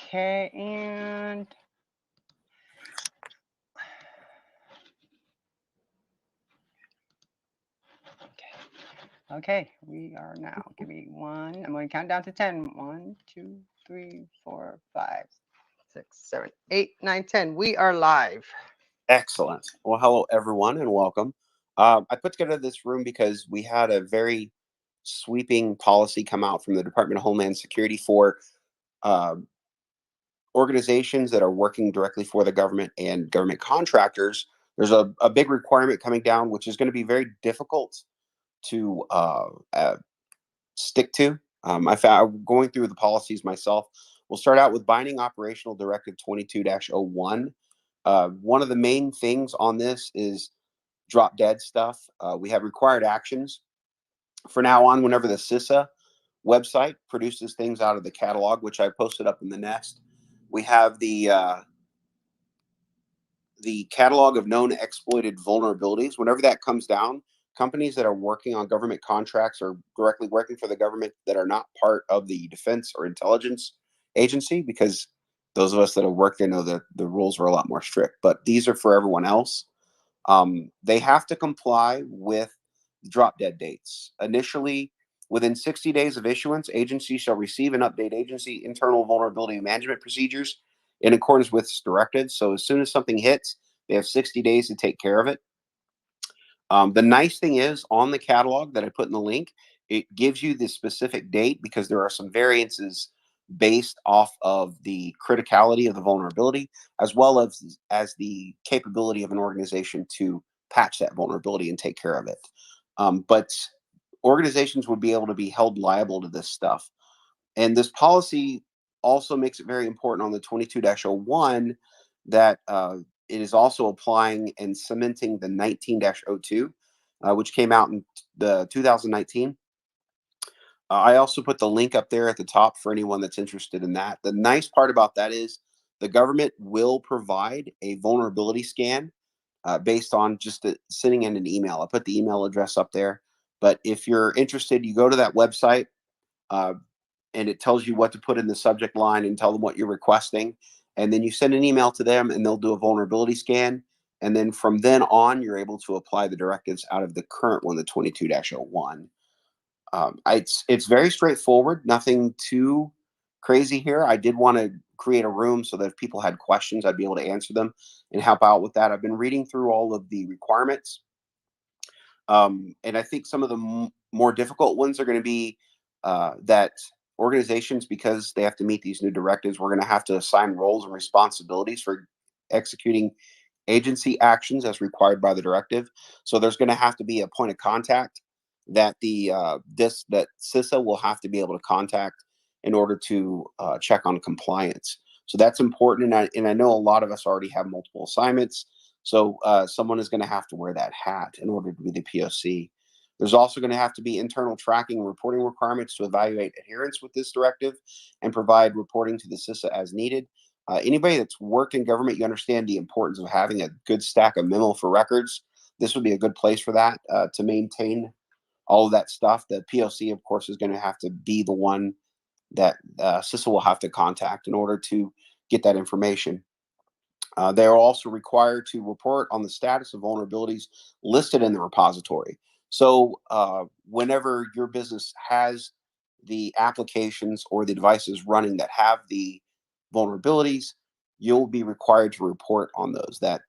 Okay, and okay, we are now. Give me one. I'm going to count down to 10. 1, 2, 3, 4, 5, 6, 7, 8, 9, 10. We are live. Excellent. Well, hello, everyone, and welcome. I put together this room because we had a very sweeping policy come out from the Department of Homeland Security for uh, organizations that are working directly for the government and government contractors. There's a big requirement coming down, which is going to be very difficult to stick to. I found going through the policies myself. We'll start out with Binding Operational Directive 22-01. One of the main things on this is drop dead stuff. We have required actions. For now on, whenever the CISA website produces things out of the catalog, which I posted up in the nest, we have the catalog of known exploited vulnerabilities. Whenever that comes down, companies that are working on government contracts or directly working for the government that are not part of the defense or intelligence agency, because those of us that have worked there know that the rules are a lot more strict, but these are for everyone else. They have to comply with drop dead dates. Initially, within 60 days of issuance, agencies shall receive and update agency internal vulnerability management procedures in accordance with directives. So as soon as something hits, they have 60 days to take care of it. The nice thing is on the catalog that I put in the link, it gives you the specific date because there are some variances based off of the criticality of the vulnerability, as well as the capability of an organization to patch that vulnerability and take care of it. But organizations would be able to be held liable to this stuff. And this policy also makes it very important on the 22-01 that it is also applying and cementing the 19-02, which came out in the 2019. I also put the link up there at the top for anyone that's interested in that. The nice part about that is the government will provide a vulnerability scan based on just sending in an email. I put the email address up there. But if you're interested, you go to that website and it tells you what to put in the subject line and tell them what you're requesting. And then you send an email to them and they'll do a vulnerability scan. And then from then on, you're able to apply the directives out of the current one, the 22-01. It's very straightforward, nothing too crazy here. I did want to create a room so that if people had questions, I'd be able to answer them and help out with that. I've been reading through all of the requirements. And I think some of the more difficult ones are going to be that organizations, because they have to meet these new directives, we're going to have to assign roles and responsibilities for executing agency actions as required by the directive. So there's going to have to be a point of contact that that CISA will have to be able to contact in order to check on compliance. So that's important, and I know a lot of us already have multiple assignments. So someone is going to have to wear that hat in order to be the POC. There's also going to have to be internal tracking and reporting requirements to evaluate adherence with this directive and provide reporting to the CISA as needed. Anybody that's worked in government, you understand the importance of having a good stack of memo for records. This would be a good place for that to maintain all of that stuff. The POC, of course, is going to have to be the one that CISA will have to contact in order to get that information. They are also required to report on the status of vulnerabilities listed in the repository. So whenever your business has the applications or the devices running that have the vulnerabilities, you'll be required to report on those. That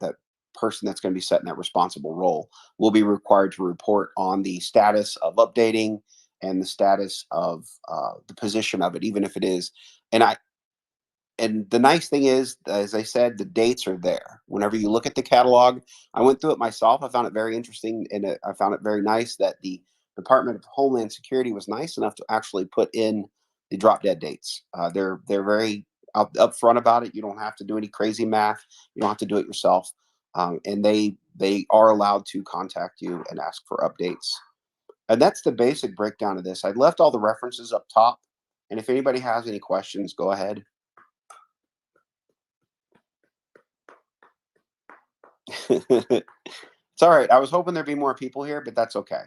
person that's going to be set in that responsible role will be required to report on the status of updating and the status of the position of it, even if it is. And the nice thing is, as I said, the dates are there. Whenever you look at the catalog, I went through it myself. I found it very interesting, and I found it very nice that the Department of Homeland Security was nice enough to actually put in the drop dead dates. They're very upfront about it. You don't have to do any crazy math. You don't have to do it yourself, and they are allowed to contact you and ask for updates. And that's the basic breakdown of this. I left all the references up top, and if anybody has any questions, go ahead. It's all right. I was hoping there'd be more people here, but that's okay.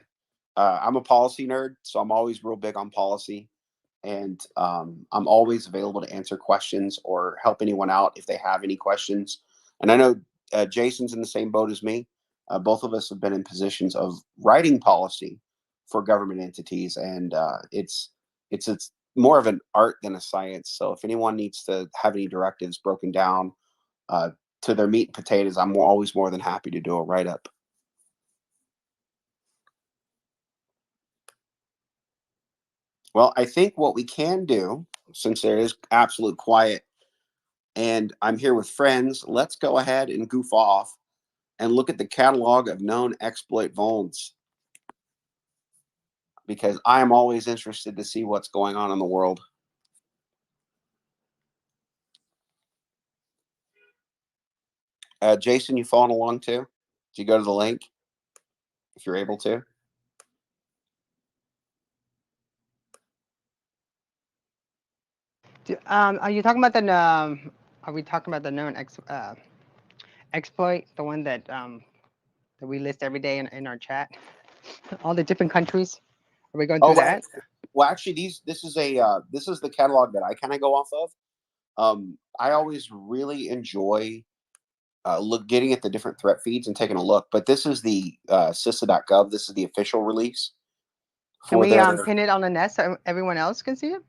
I'm a policy nerd, so I'm always real big on policy. and I'm always available to answer questions or help anyone out if they have any questions. And I know Jason's in the same boat as me. Both of us have been in positions of writing policy for government entities, and it's more of an art than a science. So if anyone needs to have any directives broken down uh, to their meat and potatoes, I'm always more than happy to do a write up. Well, I think what we can do, since there is absolute quiet and I'm here with friends, let's go ahead and goof off and look at the catalog of known exploit vulns, because I am always interested to see what's going on in the world. Jason, you following along too? Do you go to the link if you're able to? Are you talking about the are we talking about the known exploit, the one that we list every day in our chat? All the different countries. Are we going Oh, through well, that? well, actually, this is the catalog that I kind of go off of. I always really enjoy look getting at the different threat feeds and taking a look. But this is the CISA.gov. This is the official release Can for we their. pin it on the net so everyone else can see it?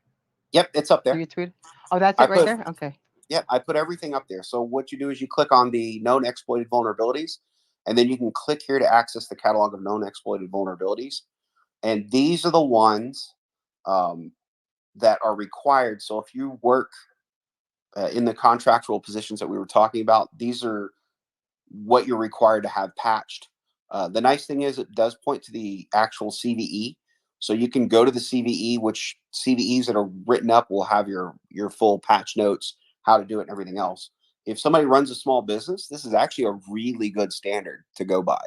Yep, it's up Do there. you tweet? Oh, that's I it right put there. Okay. Yep, I put everything up there. So what you do is you click on the known exploited vulnerabilities, and then you can click here to access the catalog of known exploited vulnerabilities. And these are the ones um, that are required. So if you work in the contractual positions that we were talking about, these are what you're required to have patched. The nice thing is it does point to the actual CVE. So you can go to the CVE, which CVEs that are written up will have your full patch notes, how to do it, and everything else. If somebody runs a small business, this is actually a really good standard to go by.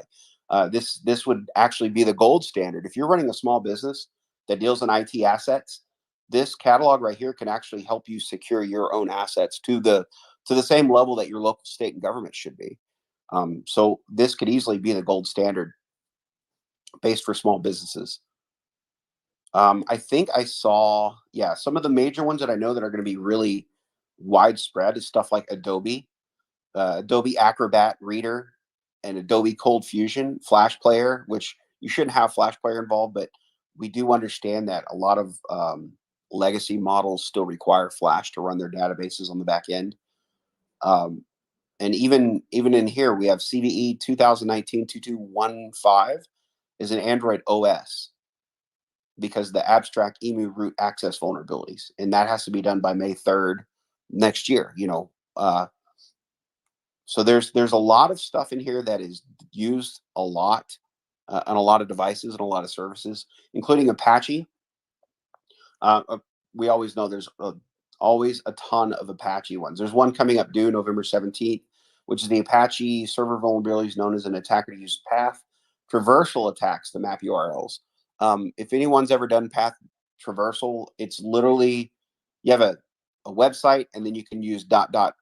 This would actually be the gold standard. If you're running a small business that deals in IT assets, this catalog right here can actually help you secure your own assets to the same level that your local state and government should be. So this could easily be the gold standard based for small businesses. I think I saw, yeah, some of the major ones that I know that are going to be really widespread is stuff like Adobe, Adobe Acrobat Reader, and Adobe Cold Fusion Flash Player, which you shouldn't have Flash Player involved, but we do understand that a lot of legacy models still require Flash to run their databases on the back end. Um, and even in here we have CVE 2019-2215 is an Android OS because the abstract emu root access vulnerabilities, and that has to be done by May 3rd next year. So there's a lot of stuff in here that is used a lot on a lot of devices and a lot of services, including Apache. We always know there's always a ton of Apache ones. There's one coming up due November 17th, which is the Apache server vulnerabilities known as an attacker use path traversal attacks to map URLs. If anyone's ever done path traversal, it's literally you have a website and then you can use dot dot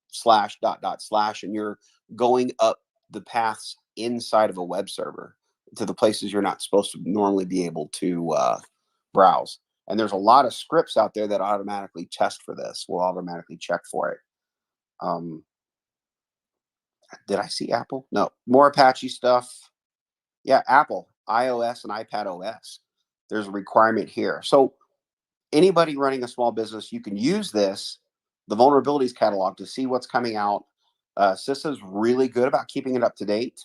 slash dot dot slash, and you're going up the paths inside of a web server to the places you're not supposed to normally be able to browse. And there's a lot of scripts out there that automatically test for this, will automatically check for it. Um, did I see Apple? No, more Apache stuff. Yeah, Apple, iOS, and iPad OS. There's a requirement here. So anybody running a small business, you can use this, the vulnerabilities catalog, to see what's coming out. CISA is really good about keeping it up to date,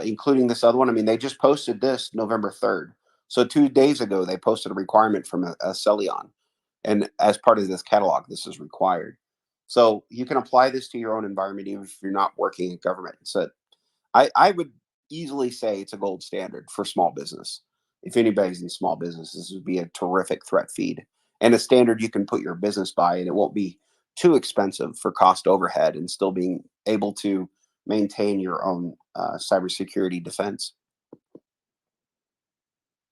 including this other one. I mean, they just posted this November 3rd. So 2 days ago, they posted a requirement from a Celion. And as part of this catalog, this is required. So you can apply this to your own environment, even if you're not working in government. So I would easily say it's a gold standard for small business. If anybody's in small business, this would be a terrific threat feed and a standard you can put your business by, and it won't be too expensive for cost overhead and still being able to maintain your own cybersecurity defense.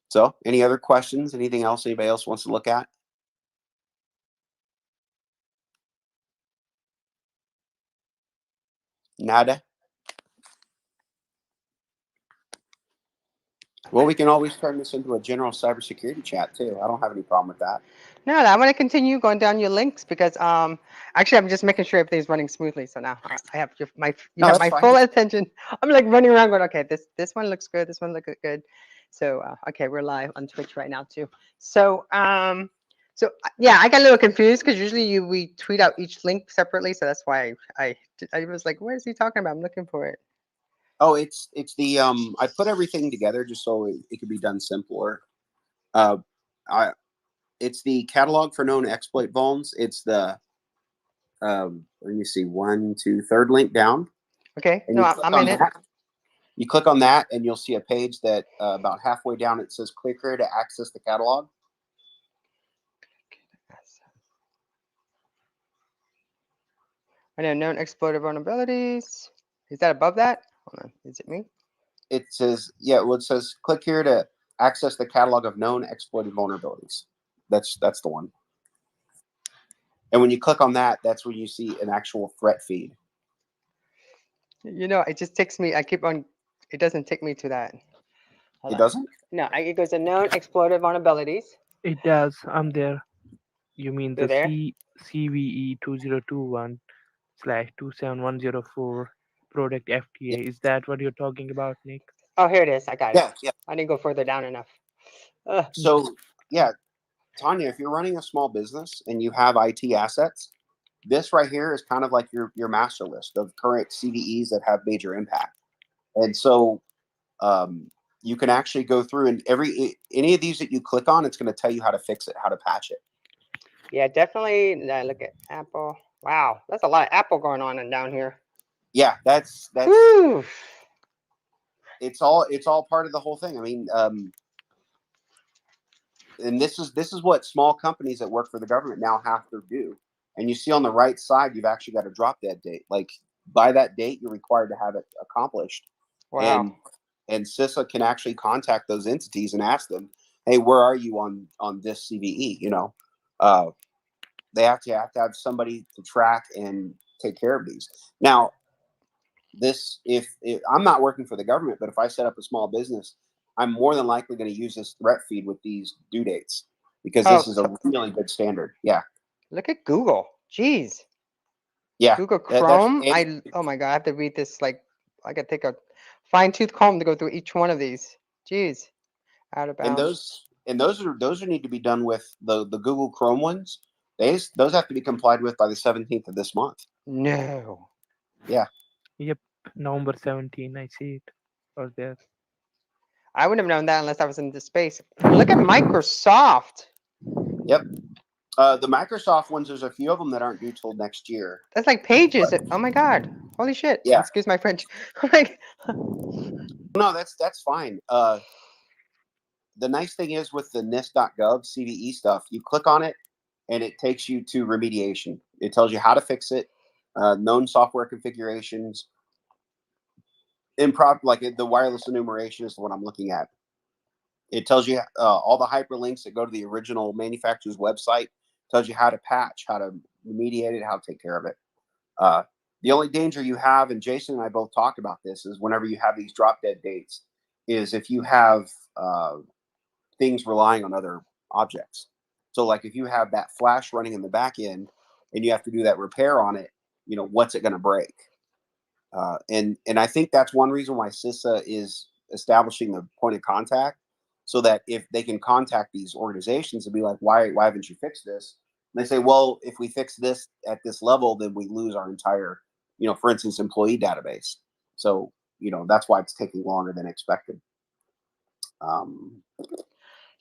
So, any other questions? Anything else anybody else wants to look at? Nada. Well, we can always turn this into a general cybersecurity chat too. I don't have any problem with that. No, I want to continue going down your links because actually I'm just making sure everything's running smoothly. So now I have you No, have that's my fine. full attention. I'm like running around going, okay, this one looks good, this one looks good. So okay, we're live on Twitch right now too. So yeah, I got a little confused because usually we tweet out each link separately, so that's why I was like, what is he talking about? I'm looking for it. Oh, it's the I put everything together just so it could be done simpler. Uh, I it's the catalog for known exploit vulns. It's the let me see, third link down, Okay, and no, you click I'm on in it. that. You click on that, and you'll see a page that about halfway down it says "Click here to access the catalog." I know known exploited vulnerabilities. Is that above that? Hold on, is it me? It says, yeah, well, it says "Click here to access the catalog of known exploited vulnerabilities." That's the one. And when you click on that, that's when you see an actual threat feed. You know, it just takes me. I keep on. It doesn't take me to that. Hold It on. doesn't. No, it goes to known exploited vulnerabilities. It does. I'm there. You mean They're the there. CVE 2021 slash 27104 product Yeah, FTA? Is that what you're talking about, Nick? Oh, here it is. I got it. yeah, yeah. I didn't go further down enough. Ugh. So, yeah, Tanya, if you're running a small business and you have IT assets, this right here is kind of like your master list of current CVEs that have major impact. And so um, you can actually go through and any of these that you click on, it's going to tell you how to fix it, how to patch it. Yeah, definitely. Look at Apple. Wow, that's a lot of Apple going on and down here. Yeah, that's Whew. it's all part of the whole thing. I mean, and this is what small companies that work for the government now have to do. And you see on the right side, you've actually got a drop dead date. Like by that date, you're required to have it accomplished. Wow. And CISA can actually contact those entities and ask them, "Hey, where are you on this CVE?" You know, they have to have somebody to track and take care of these. Now, if I'm not working for the government, but if I set up a small business, I'm more than likely going to use this threat feed with these due dates because Oh, this is a really good standard. Yeah, look at Google. Jeez. yeah. Google That's Chrome. Oh my God, I have to read this like I could take a fine tooth comb to go through each one of these. Jeez. Out of and bounds. those need to be done with the Google Chrome ones. Those have to be complied with by the 17th of this month. No. Yeah. Yep, November 17. I see it. Or there. I wouldn't have known that unless I was in this space. Look at Microsoft. Yep. The Microsoft ones, there's a few of them that aren't due till next year. That's like pages. Oh my God. Holy shit. Yeah. Excuse my French. Like, No, that's fine. The nice thing is with the NIST.gov CVE stuff, you click on it and it takes you to remediation. It tells you how to fix it, known software configurations, improv like the wireless enumeration is the one I'm looking at. It tells you all the hyperlinks that go to the original manufacturer's website. Tells you how to patch, how to remediate it, how to take care of it. Uh, the only danger you have, and Jason and I both talked about this, is whenever you have these drop dead dates, is if you have things relying on other objects. So, like if you have that flash running in the back end and you have to do that repair on it, you know, what's it going to break? And I think that's one reason why CISA is establishing the point of contact, so that if they can contact these organizations and be like, why haven't you fixed this? And they say, well, if we fix this at this level, then we lose our entire, you know, for instance, employee database. So, you know, that's why it's taking longer than expected.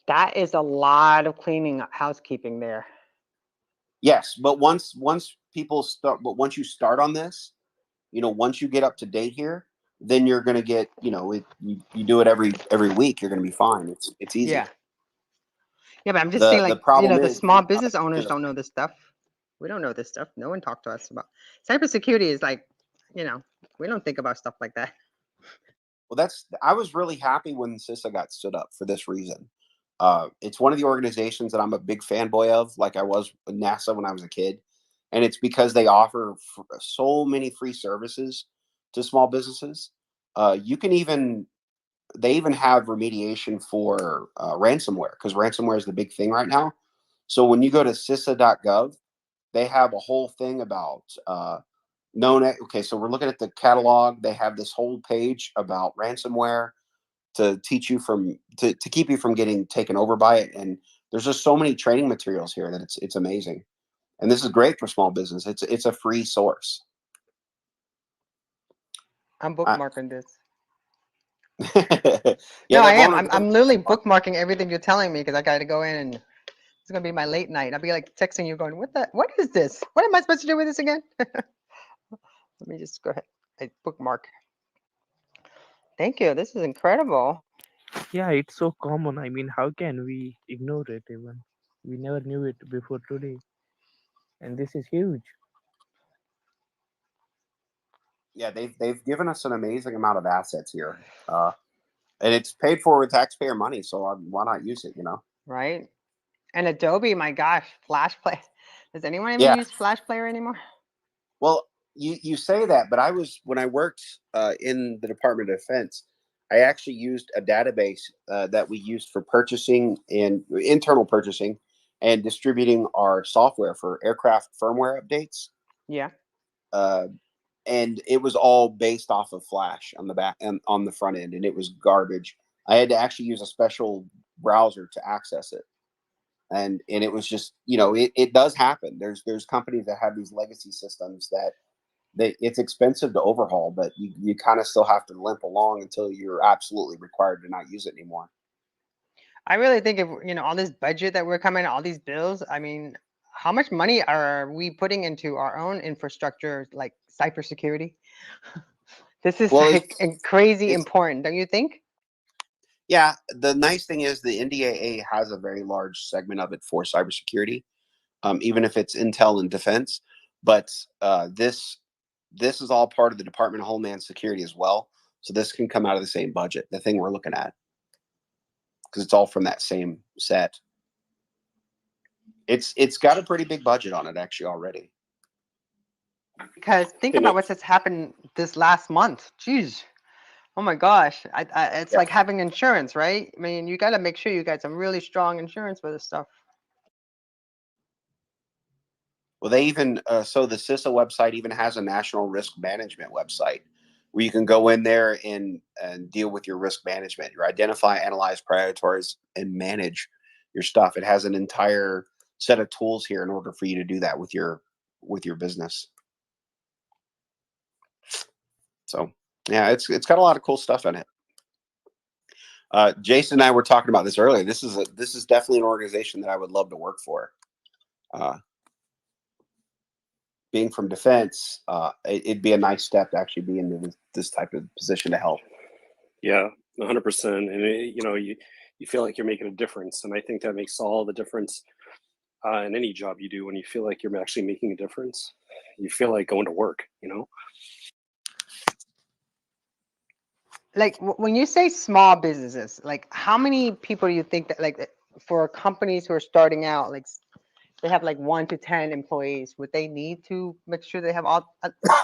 that is a lot of cleaning housekeeping there. Yes, but once you start on this, you know, once you get up to date here, then you're going to get, you know, you do it every week, you're going to be fine. It's easy. Yeah. Yeah, but I'm just saying, The like, problem the is small business owners don't know this stuff. We don't know this stuff. No one talked to us about cybersecurity. Is like, we don't think about stuff like that. well, I was really happy when CISA got stood up for this reason. It's one of the organizations that I'm a big fanboy of, like I was with NASA when I was a kid, and it's because they offer so many free services to small businesses. You can even they even have remediation for ransomware, because ransomware is the big thing right now. So when you go to CISA.gov, they have a whole thing about okay, so we're looking at the catalog. They have this whole page about ransomware to teach you to keep you from getting taken over by it. And there's just so many training materials here that it's amazing. And this is great for small business. It's a free source. I'm bookmarking this. Yeah, No, I that am. vulnerability. I'm literally bookmarking everything you're telling me because I got to go in and it's gonna be my late night. I'll be like texting you, going, What is this? What am I supposed to do with this again?" Let me just go ahead. I bookmark. Thank you. This is incredible. Yeah, it's so common. I mean, how can we ignore it even? We never knew it before today. And this is huge. Yeah, they've given us an amazing amount of assets here, and it's paid for with taxpayer money. So why not use it? Right? And Adobe, my gosh, Flash Play. Does anyone even Yeah. use Flash Player anymore? Well, you say that, but when I worked in the Department of Defense, I actually used a database that we used for purchasing and internal purchasing and distributing our software for aircraft firmware updates. Yeah. And it was all based off of Flash on the back and on the front end, and it was garbage. I had to actually use a special browser to access it. And it was just, it does happen. There's companies that have these legacy systems that it's expensive to overhaul, but you kind of still have to limp along until you're absolutely required to not use it anymore. I really think if all this budget that we're coming, all these bills, I mean, how much money are we putting into our own infrastructure, like cybersecurity? This is Well, like crazy it's important, don't you think? yeah. The nice thing is the NDAA has a very large segment of it for cybersecurity, even if it's intel and defense. But this is all part of the Department of Homeland Security as well. So this can come out of the same budget, the thing we're looking at, because it's all from that same set. It's got a pretty big budget on it actually already. Because think Hey, about Nick. what's just happened this last month. Jeez. Oh my gosh. It's Yeah. like having insurance, right? I mean, you got to make sure you got some really strong insurance for this stuff. Well, they even so the CISA website even has a national risk management website where you can go in there and deal with your risk management, your identify, analyze, prioritize, and manage your stuff. It has an entire set of tools here in order for you to do that with your business. So yeah, it's got a lot of cool stuff in it. Jason and I were talking about this earlier. This is definitely an organization that I would love to work for. Being from defense, it'd be a nice step to actually be in this type of position to help. Yeah, 100%. And you feel like you're making a difference, and I think that makes all the difference in any job you do. When you feel like you're actually making a difference, you feel like going to work. Like when you say small businesses, like how many people do you think that, like, for companies who are starting out, like they have like 1 to 10 employees, would they need to make sure they have all?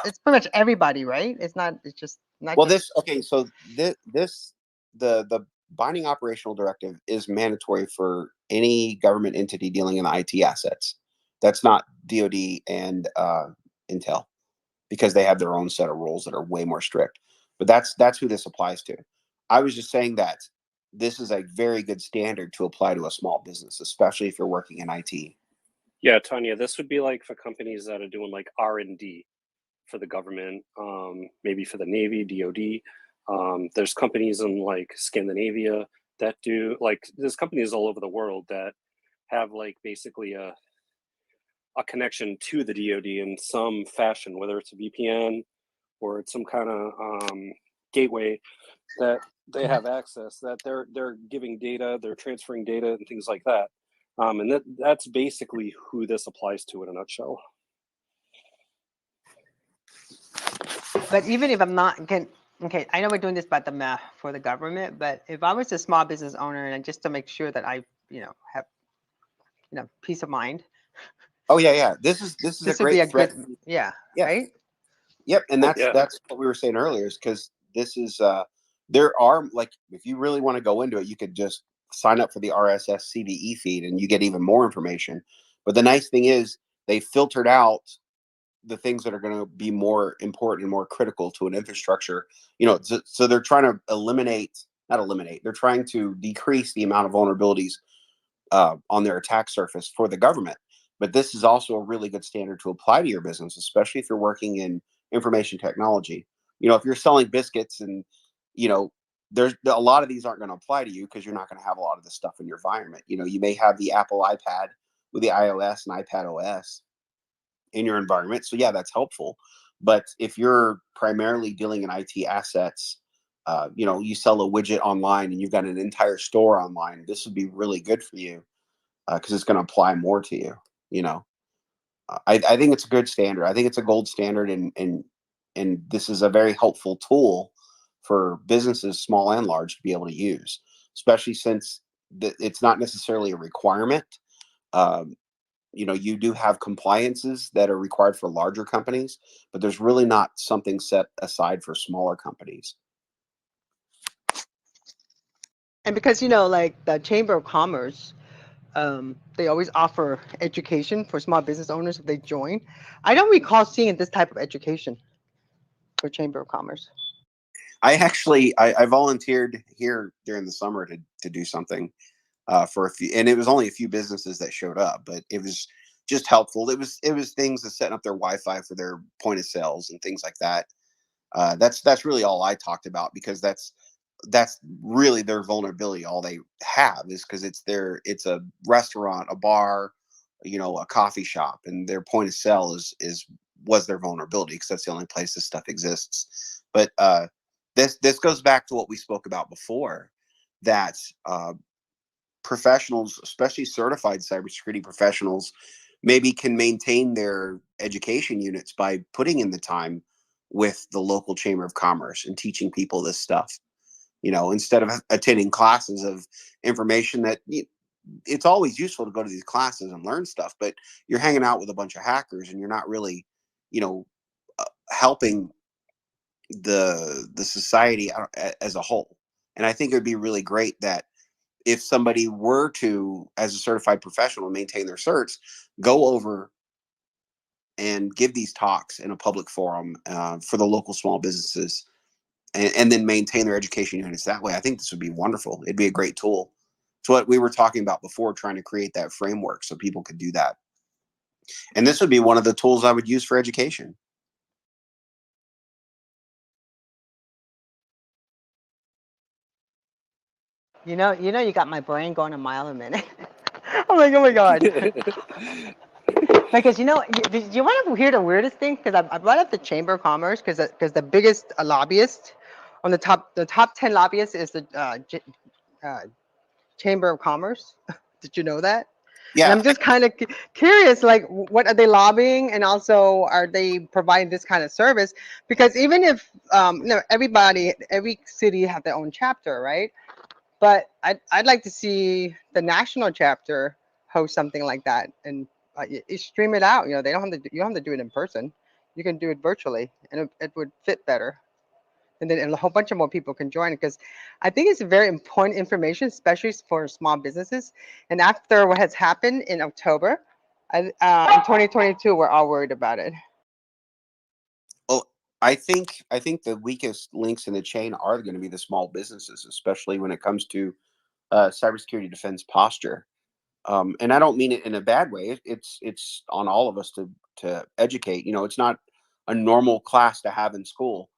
It's pretty much everybody, right? It's not. It's just not. Well, so the Binding Operational Directive is mandatory for any government entity dealing in IT assets. That's not DoD and Intel, because they have their own set of rules that are way more strict. But that's who this applies to. I was just saying that this is a very good standard to apply to a small business, especially if you're working in IT. Yeah, Tanya, this would be like for companies that are doing like R&D for the government, maybe for the Navy, DoD. There's companies in like Scandinavia that do there's companies all over the world that have like basically a connection to the DoD in some fashion, whether it's a VPN or it's some kind of gateway that they have access, that they're giving data, they're transferring data and things like that. And that's basically who this applies to in a nutshell. But even if I'm not getting, okay, I know we're doing this by the math for the government, but if I was a small business owner and just to make sure that I, have, peace of mind. Oh yeah. This is a This would be great a threat. good, yeah, Yeah. right? Yep. And Yeah. that's what we were saying earlier, is because this is there are, like, if you really want to go into it, you could just sign up for the RSS CVE feed and you get even more information. But the nice thing is they filtered out the things that are going to be more important and more critical to an infrastructure. So they're trying to not eliminate, they're trying to decrease the amount of vulnerabilities on their attack surface for the government. But this is also a really good standard to apply to your business, especially if you're working in information technology. If you're selling biscuits and, there's a lot of these aren't going to apply to you because you're not going to have a lot of this stuff in your environment. You may have the Apple iPad with the iOS and iPad OS in your environment. So yeah, that's helpful. But if you're primarily dealing in IT assets, you sell a widget online and you've got an entire store online, this would be really good for you because it's going to apply more to you. I think it's a good standard. I think it's a gold standard, and this is a very helpful tool for businesses, small and large, to be able to use, especially since it's not necessarily a requirement. Um, you do have compliances that are required for larger companies, but there's really not something set aside for smaller companies. And because like the Chamber of Commerce, they always offer education for small business owners if they join. I don't recall seeing this type of education for Chamber of Commerce. I volunteered here during the summer to do something for a few, and it was only a few businesses that showed up, but it was just helpful. It was things that setting up their Wi-Fi for their point of sales and things like that. That's really all I talked about, because that's really their vulnerability. All they have is because it's a restaurant, a bar, a coffee shop, and their point of sale was their vulnerability, because that's the only place this stuff exists. But this goes back to what we spoke about before, that professionals, especially certified cybersecurity professionals, maybe can maintain their education units by putting in the time with the local chamber of commerce and teaching people this stuff. Instead of attending classes of information that it's always useful to go to these classes and learn stuff, but you're hanging out with a bunch of hackers and you're not really, helping the society as a whole. And I think it would be really great that if somebody were to, as a certified professional, maintain their certs, go over and give these talks in a public forum for the local small businesses, and then maintain their education units that way. I think this would be wonderful. It'd be a great tool. It's what we were talking about before, trying to create that framework so people could do that. And this would be one of the tools I would use for education. You got my brain going a mile a minute. I'm like, oh my god. Because do you want to hear the weirdest thing? Because I brought up the Chamber of Commerce because the biggest lobbyist on the top 10 lobbyists is the Chamber of Commerce. Did you know that? And Yeah, I'm just kind of curious, like, what are they lobbying, and also are they providing this kind of service? Because even if every city have their own chapter, right? But I'd like to see the national chapter host something like that, and you stream it out. They don't have to. You don't have to do it in person. You can do it virtually, and it would fit better. And then a whole bunch of more people can join it, because I think it's very important information, especially for small businesses. And after what has happened in October, in 2022, we're all worried about it. well, I think the weakest links in the chain are going to be the small businesses, especially when it comes to cybersecurity defense posture. And I don't mean it in a bad way. It's on all of us to educate. It's not a normal class to have in school.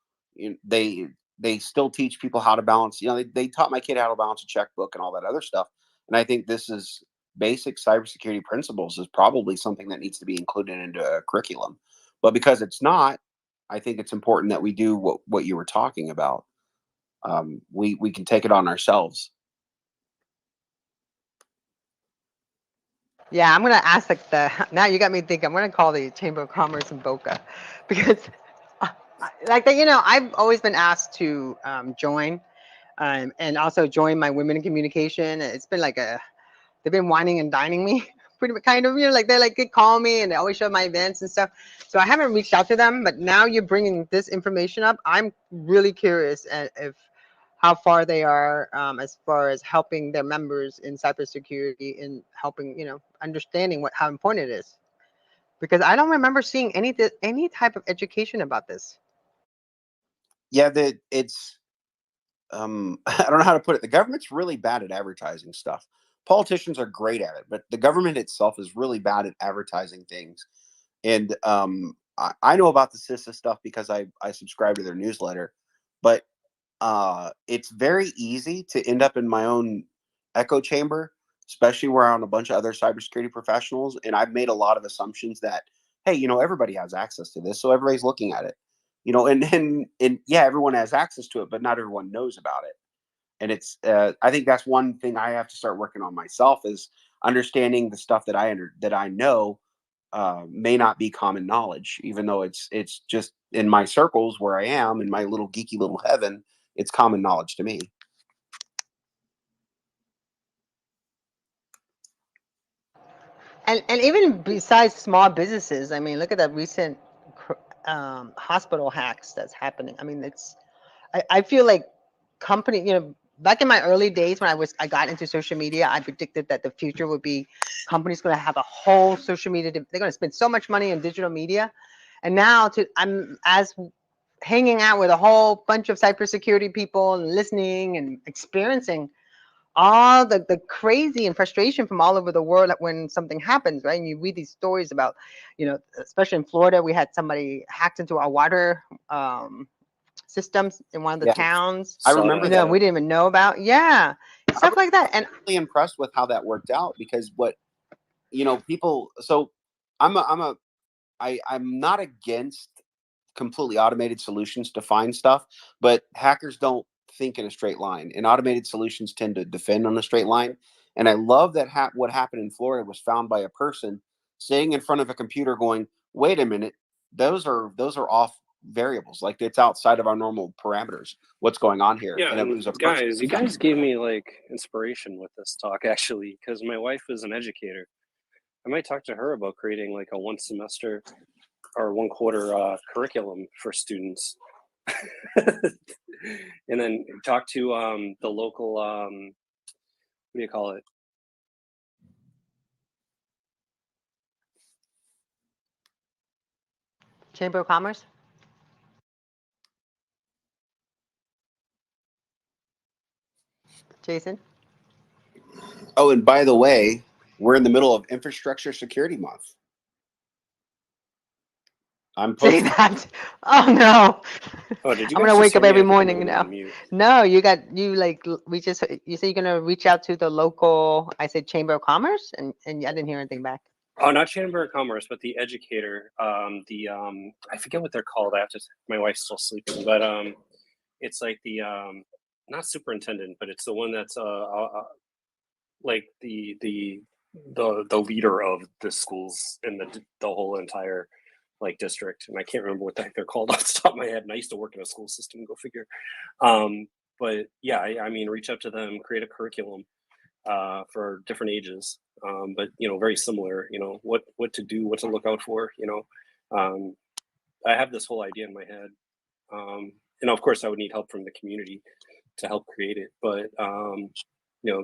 They still teach people how to balance. They taught my kid how to balance a checkbook and all that other stuff. And I think this is basic cybersecurity principles is probably something that needs to be included into a curriculum. But because it's not, I think it's important that we do what you were talking about. We can take it on ourselves. Yeah, I'm gonna ask now you got me thinking. I'm gonna call the Chamber of Commerce in Boca, because uh, I've always been asked to join, and also join my women in communication. It's been like they've been whining and dining me, pretty much, kind of. Like they could call me and they always show my events and stuff. So I haven't reached out to them, but now you're bringing this information up. I'm really curious if how far they are as far as helping their members in cybersecurity and helping, understanding how important it is. Because I don't remember seeing any type of education about this. Yeah, that it's I don't know how to put it. The government's really bad at advertising stuff. Politicians are great at it, but the government itself is really bad at advertising things. And I know about the CISA stuff because I subscribe to their newsletter, but it's very easy to end up in my own echo chamber, especially where I'm a bunch of other cybersecurity professionals, and I've made a lot of assumptions that, hey, everybody has access to this, so everybody's looking at it, and yeah, everyone has access to it, but not everyone knows about it. And it's I think that's one thing I have to start working on myself is understanding the stuff that I know may not be common knowledge, even though it's just in my circles where I am in my little geeky little heaven. It's common knowledge to me. And even besides small businesses, I mean, look at the recent hospital hacks that's happening. I mean, I feel like company, back in my early days when I got into social media, I predicted that the future would be companies going to have a whole social media. They're going to spend so much money in digital media. And now I'm as hanging out with a whole bunch of cybersecurity people and listening and experiencing all the crazy and frustration from all over the world when something happens, right? And you read these stories about, especially in Florida, we had somebody hacked into our water systems in one of the Yeah, towns. I Saw remember that. that. We didn't even know about. Yeah, I stuff like that. And really impressed with how that worked out because people. So I'm not against completely automated solutions to find stuff, but hackers don't think in a straight line, and automated solutions tend to defend on a straight line. And I love that what happened in Florida was found by a person sitting in front of a computer going, "Wait a minute, those are off variables. Like it's outside of our normal parameters. What's going on here?" Yeah, And it and was a person. guys, you guys gave me like inspiration with this talk actually, because my wife is an educator. I might talk to her about creating like a one semester or one quarter curriculum for students, and then talk to the local what do you call it? Chamber of Commerce, Jason. Oh, and by the way, we're in the middle of Infrastructure Security Month. I'm Say posting. that. Oh no. Oh, did you I'm guys gonna just wake hear up me? every I think I'm morning going now. on mute. No, you say you're gonna reach out to the local. I said Chamber of Commerce, and I didn't hear anything back. Oh, not Chamber of Commerce, but the educator. The I forget what they're called. I have to. My wife's still sleeping, but it's like the not superintendent, but it's the one that's like the leader of the schools in the whole entire like district. And I can't remember what the heck they're called off the top of my head. And I used to work in a school system. Go figure. But yeah, I mean, reach out to them, create a curriculum for different ages. But very similar. What to do, what to look out for. I have this whole idea in my head. And of course, I would need help from the community to help create it, but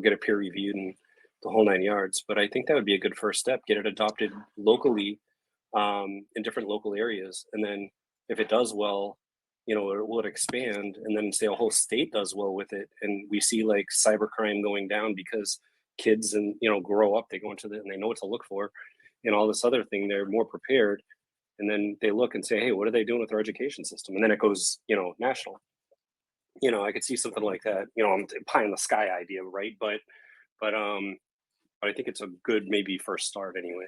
get it peer reviewed and the whole nine yards. But I think that would be a good first step. Get it adopted locally in different local areas, and then if it does well, it will expand, and then say a whole state does well with it, and we see like cybercrime going down because kids and grow up, they go into it and they know what to look for, and all this other thing. They're more prepared, and then they look and say, hey, what are they doing with our education system? And then it goes national. I could see something like that. I'm pie in the sky idea, right? But I think it's a good maybe first start anyway.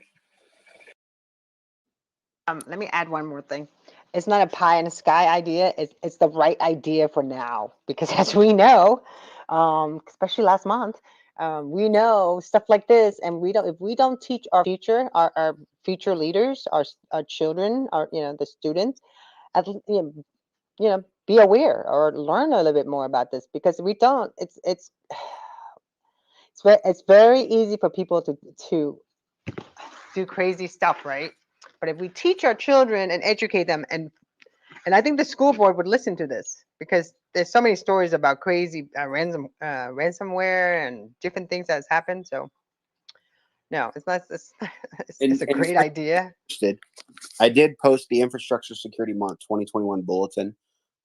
Let me add one more thing. It's not a pie in the sky idea. It's the right idea for now because, as we know, especially last month, we know stuff like this, and we don't. If we don't teach our future leaders, our children, the students, at, be aware or learn a little bit more about this because we don't. It's very easy for people to do crazy stuff, right? But if we teach our children and educate them and And I think the school board would listen to this because there's so many stories about crazy ransomware and different things that's happened. So no, it's not. It's a And great if you're idea. interested, I did post the Infrastructure Security Month 2021 bulletin.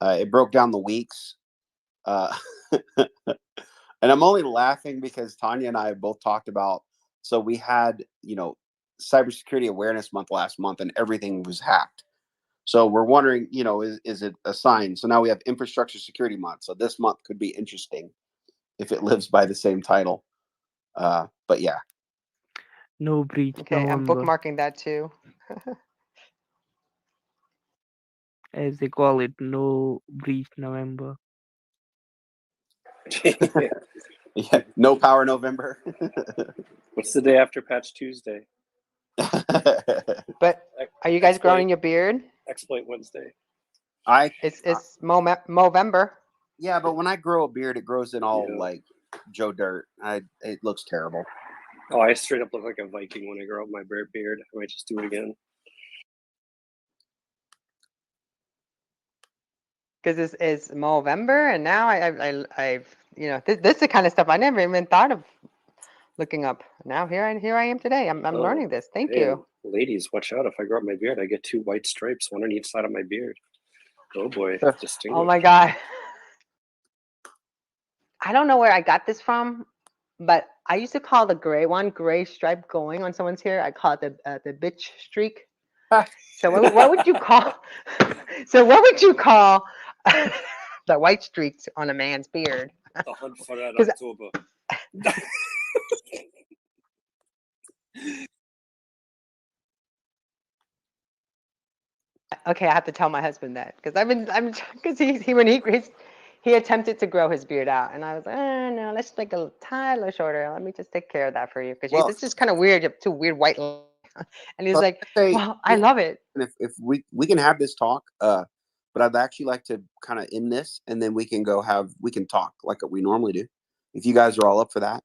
It broke down the weeks. Uh, and I'm only laughing because Tanya and I have both talked about. So we had, Cybersecurity Awareness Month last month, and everything was hacked. So we're wondering, is it a sign? So now we have Infrastructure Security Month. So this month could be interesting if it lives by the same title. But yeah, No breach Okay, I'm November, bookmarking that too. as they call it. No breach November. yeah, no power November. What's the day after Patch Tuesday? But are you guys growing your beard? Exploit Wednesday. It's Movember. Yeah, but when I grow a beard, it grows in all Yeah. like Joe Dirt. It looks terrible. Oh, I straight up look like a Viking when I grow up my beard. I might just do it again. Because it's Movember, and now I've this is the kind of stuff I never even thought of looking up. Now here I am today. I'm Oh, learning this. Thank hey, you. ladies, watch out! If I grow up my beard, I get 2 white stripes, one on each side of my beard. Oh boy, Oh distinguished. my God. I don't know where I got this from, but I used to call the gray stripe going on someone's hair. I call it the bitch streak. So what would you call? So what would you call the white streaks on a man's beard? The hunt for that 'Cause- October. Okay, I have to tell my husband that because because he attempted to grow his beard out, and I was like, no, let's make a little shorter. Let me just take care of that for you because Well- this is kind of weird. You have 2 weird white lines. And he's Well, like, say- well, I love it. And if we can have this talk, but I'd actually like to kind of end this, and then we can talk like we normally do. If you guys are all up for that.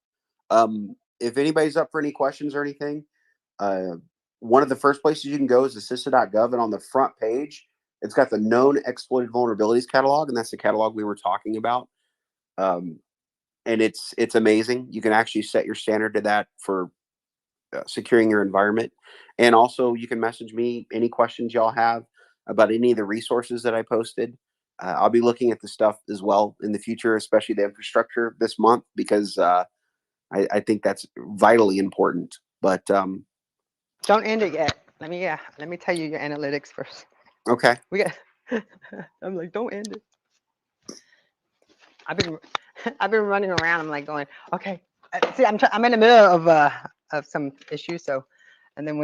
If anybody's up for any questions or anything, one of the first places you can go is assista.gov, and on the front page, it's got the known exploited vulnerabilities catalog, and that's the catalog we were talking about. And it's amazing. You can actually set your standard to that for securing your environment. And also, you can message me any questions y'all have about any of the resources that I posted. I'll be looking at the stuff as well in the future, especially the infrastructure this month, because I think that's vitally important. But Don't end it yet. Let me tell you your analytics first. okay. We got. I'm like, don't end it. I've been running around. I'm like going, okay. See, I'm in the middle of some issues. So, and then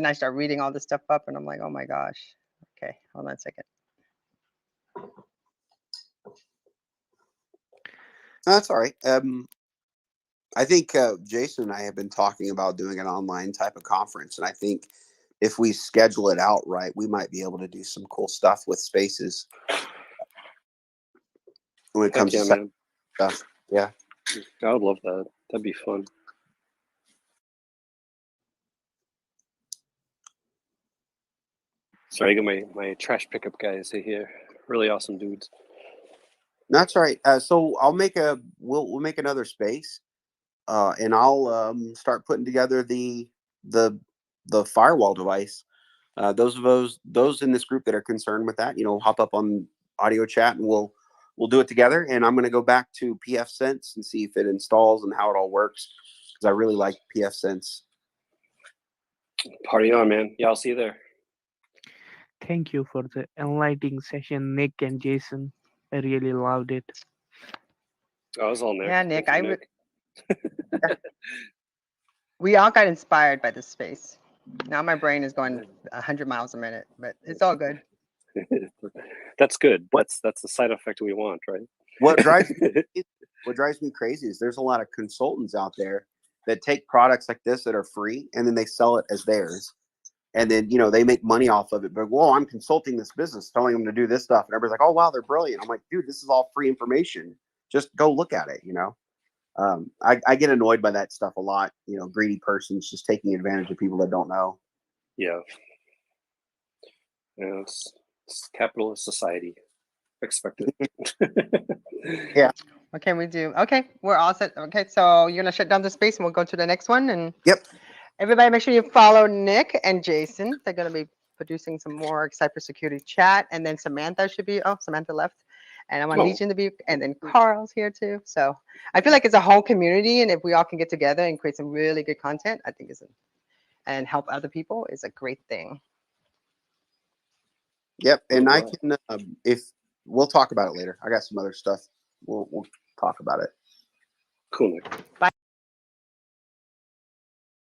I start reading all this stuff up, and I'm like, oh my gosh. Okay, hold on a second. That's all right. I think Jason and I have been talking about doing an online type of conference, and I think if we schedule it out right, we might be able to do some cool stuff with spaces when it comes to man. stuff. Yeah. I would love that. That'd be fun. Sorry, I got my trash pickup guys here. Really awesome dudes. That's all right. So we'll make another space, and I'll start putting together the firewall device. Those in this group that are concerned with that, hop up on audio chat, and we'll do it together. And I'm going to go back to PF Sense and see if it installs and how it all works, because I really like PF Sense. Party on, man. Yeah, I'll see you there. Thank you for the enlightening session, Nick and Jason. I really loved it. I was all Nick. Yeah, Nick. Thank you, Nick. We all got inspired by this space. Now my brain is going 100 miles a minute, but it's all good. That's good. That's the side effect we want, right? What drives me crazy is there's a lot of consultants out there that take products like this that are free, and then they sell it as theirs. And then, they make money off of it. But, whoa, I'm consulting this business, telling them to do this stuff. And everybody's like, oh, wow, they're brilliant. I'm like, dude, this is all free information. Just go look at it, I get annoyed by that stuff a lot. Greedy persons just taking advantage of people that don't know. Yeah. Yeah, It's capitalist society. Expected. What can we do? Okay, we're all set. Okay, so you're gonna shut down the space and we'll go to the next one. And Yep. everybody make sure you follow Nick and Jason. They're gonna be producing some more cybersecurity chat. And then Samantha should be, oh, Samantha left. And I want Oh. Legion to be, and then Carl's here too. So I feel like it's a whole community. And if we all can get together and create some really good content, I think and help other people is a great thing. Yep. And I Wow. can, if we'll talk about it later. I got some other stuff. We'll talk about it. Cool, Nick. Bye.